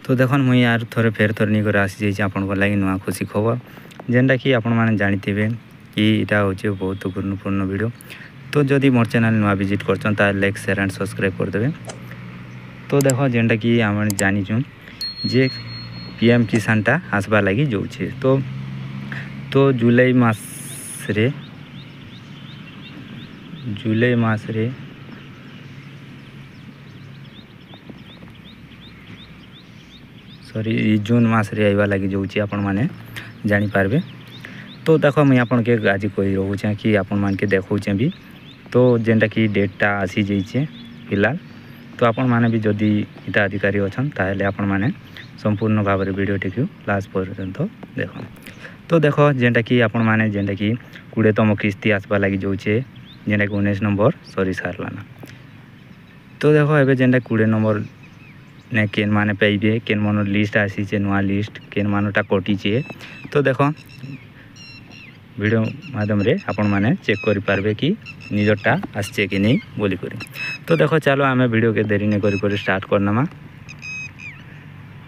तो देखन मुई यार थोड़े फेर थोड़े नहीं आसी जाइए आपण लगे नुआ खुशी खबर जेनटा कि आपण मैंने जानीथे कि यहाँ हूँ बहुत गुरुत्वपूर्ण वीडियो। तो जदि मोर चैनल नुआ विजिट कर लाइक शेयर एंड सब्सक्राइब करदे। तो देख जेनटा कि आम जानीचु जे पीएम किसानटा आसबार लगी जाऊे। तो जुलाई मास रे सॉरी जून मास रे आइबा लगी जाऊे आपण मैंने जानीपारे। तो देख मुझे आपन के आज कही रोचे कि आपण मान के देखौचे भी। तो जेनटा कि डेटटा आसी जाइए फिलहाल। तो आपण मैंने भी जदि हिताधिकारी अच्छा ताहले आपण मैंने संपूर्ण भाव में वीडियो टी लास्ट पर्यंत देख। तो देख जेनटा कि आपण मैंने जेनटा कि 20तम किस्ती आसवा लगी जाऊे जेनटा कि 19 नंबर सरी सारलाना। तो देख एवं जेनटा 20 नंबर ने केन माने पाइबे केन मन लिस्ट आसी नुआ लिस्ट केन मानटा कटिचे। तो देख वीडियो माध्यम रे आपण माने चेक करि पारबे कि निजटा आछे कि नहीं बोली करी। तो देखो चलो आमे वीडियो के देरी नहीं करी स्टार्ट करनमा।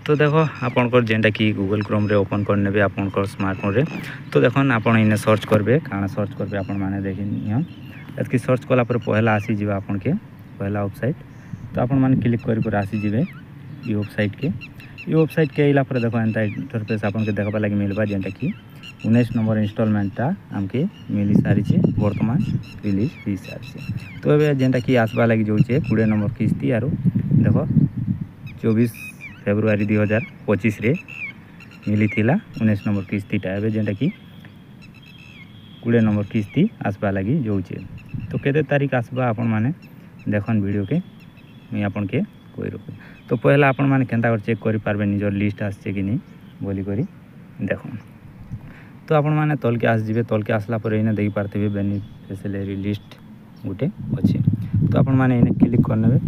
तो देखो आपनकर जेनटा कि गूगल क्रोम रे ओपन करने आपनकर स्मार्टफोन रे। तो देखन आपण इने सर्च करबे काना सर्च करबे आपण माने देखि नियो एतकी सर्च कला पर पहला आसी जिबा आपण के पहला वेबसाइट। तो आपण माने क्लिक करि पर आसी जिबे ई वेबसाइट के। ई वेबसाइट के आइला पर देखो एंता इंटरफेस आपन के देखबा लागि मिलबा जेनटा कि 19 नंबर इंस्टॉलमेंटा आमके मिली सारी बर्तमान रिलीज हो सारी। तो ये जेनटा कि आसवा लगी जाऊे 20 नंबर किस्ती आरो देख 24 फेब्रुआरी 2025 रे मिली थिला 19 नंबर किस्तीटा एवं जेनटा कि 20 नंबर किस्ती आसवा लगी जाऊे। तो केते तारीख आसवा आपण माने देखन वीडियो के मुझे आपन के कही रखू। तो पहला आपण माने केनता चेक करि पारबे निजर लिस्ट आछे कि नहीं बोली करी देखो। तो आपण माने तल के आस जिबे तल के आसला पर इने देख पारथिबे बेनिफिशियरी लिस्ट गुटे अछि। तो आपण माने इने क्लिक करनेबे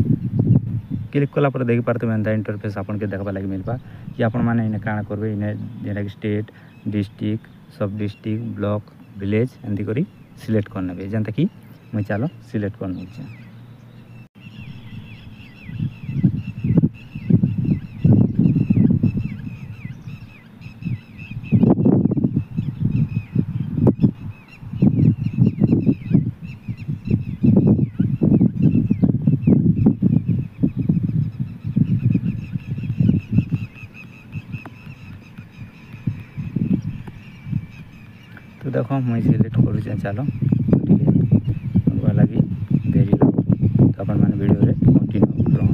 क्लिक कला पर देख पारथिबे एंता इंटरफेस आपण के देखबा लागि मिलबा कि आपण माने इने काना करबे इने जेना कि स्टेट डिस्ट्रिक्ट सब डिस्ट्रिक्ट ब्लॉक विलेज एंती करी सिलेक्ट करनेबे जेंता कि मैं चलो सिलेक्ट करने छे। तो देखो मुझे सिलेक्ट करुचे चलो लगी देरी लगे। तो अपन मैंने वीडियो रे कंटिन्यू करो।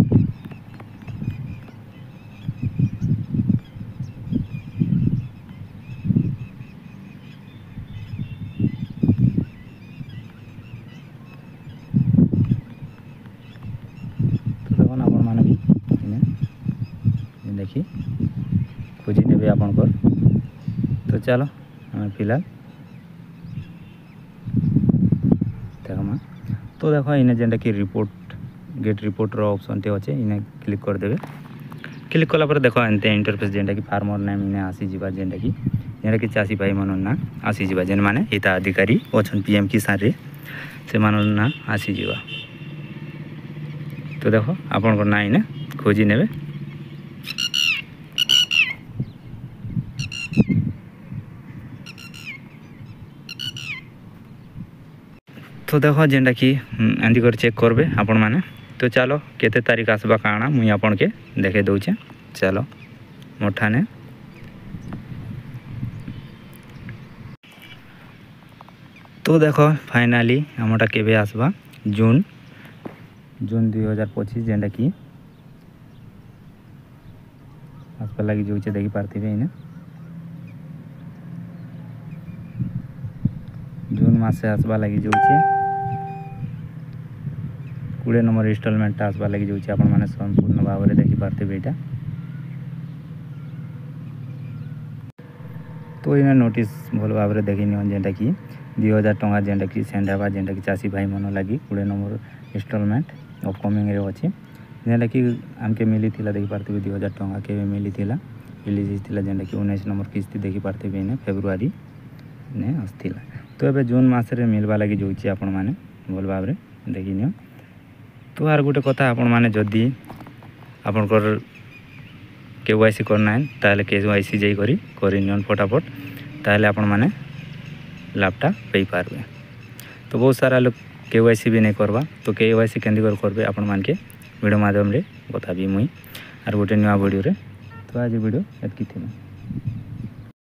तो देखो अपन मैंने भी देखी खोजी ने आपन कर। तो चलो हमें फिलहाल देखमा। तो देखो इने जेनटा कि रिपोर्ट गेट रिपोर्ट रो ऑप्शन टे अच्छे इने क्लिक कर देबे। क्लिक कला पर देखो एंते इंटरफेस जेनटा कि फार्मर नेम इने आसी जिबा जेनटा कि चासी भाई मन ना आसी जिबा जेन माने हिताधिकारी ओछन पीएम किसान रे से मन ना आसी जिबा। तो देखो आपन को ना इने खोजी नेबे। तो देखो जेनटा कि एंती कर चेक करबे आपण माने। तो चलो केते तारीख आसबा काना मुई आपन के देखे दउचे चलो मोठाने। तो देखो फाइनली हमटा केबे आसबा जून 2025 जेनटा कि आसबा लगी जाऊे देखि पारथिबे इने जून मास से आसबा लगी जाऊे 20 नंबर इंस्टॉलमेंट आसबा लगी जाऊे आपण माने संपूर्ण भाव में देखि पारथिबे एटा। तो इने नोटिस भल भाव में देखि नियन जेनटा कि 2000 टंका जेनटा कि सेंड हेबा जेनटा कि चासी भाई मन लगी 20 नंबर इंस्टॉलमेंट अपकमिंग रे अछि जेनटा कि आमके मिली थिला देखि पारथिबे 2000 टंका के मिली थिला रिलीज थिला जेनटा कि 19 नंबर किस्ती देखि पारथिबे इने फेब्रुआरी ने आस्थिला। तो एबे जून मास रे मिलबा लगी जाऊे आपण माने भल भाव में देखि नियो। तो आर गोटे कथा आपण माने जदी आपनकर KYC करना है ताले KYC जाई करी नियन फटाफट ताले आपण माने लाभटा पाई पारबे। तो बहुत सारा लोग KYC भी नहीं करवा तो KYC केंदी करबे आपण मान के वीडियो माध्यम रे बताबी मुई आर गोटे नया वीडियो रे। तो आज वीडियो एतकी थी।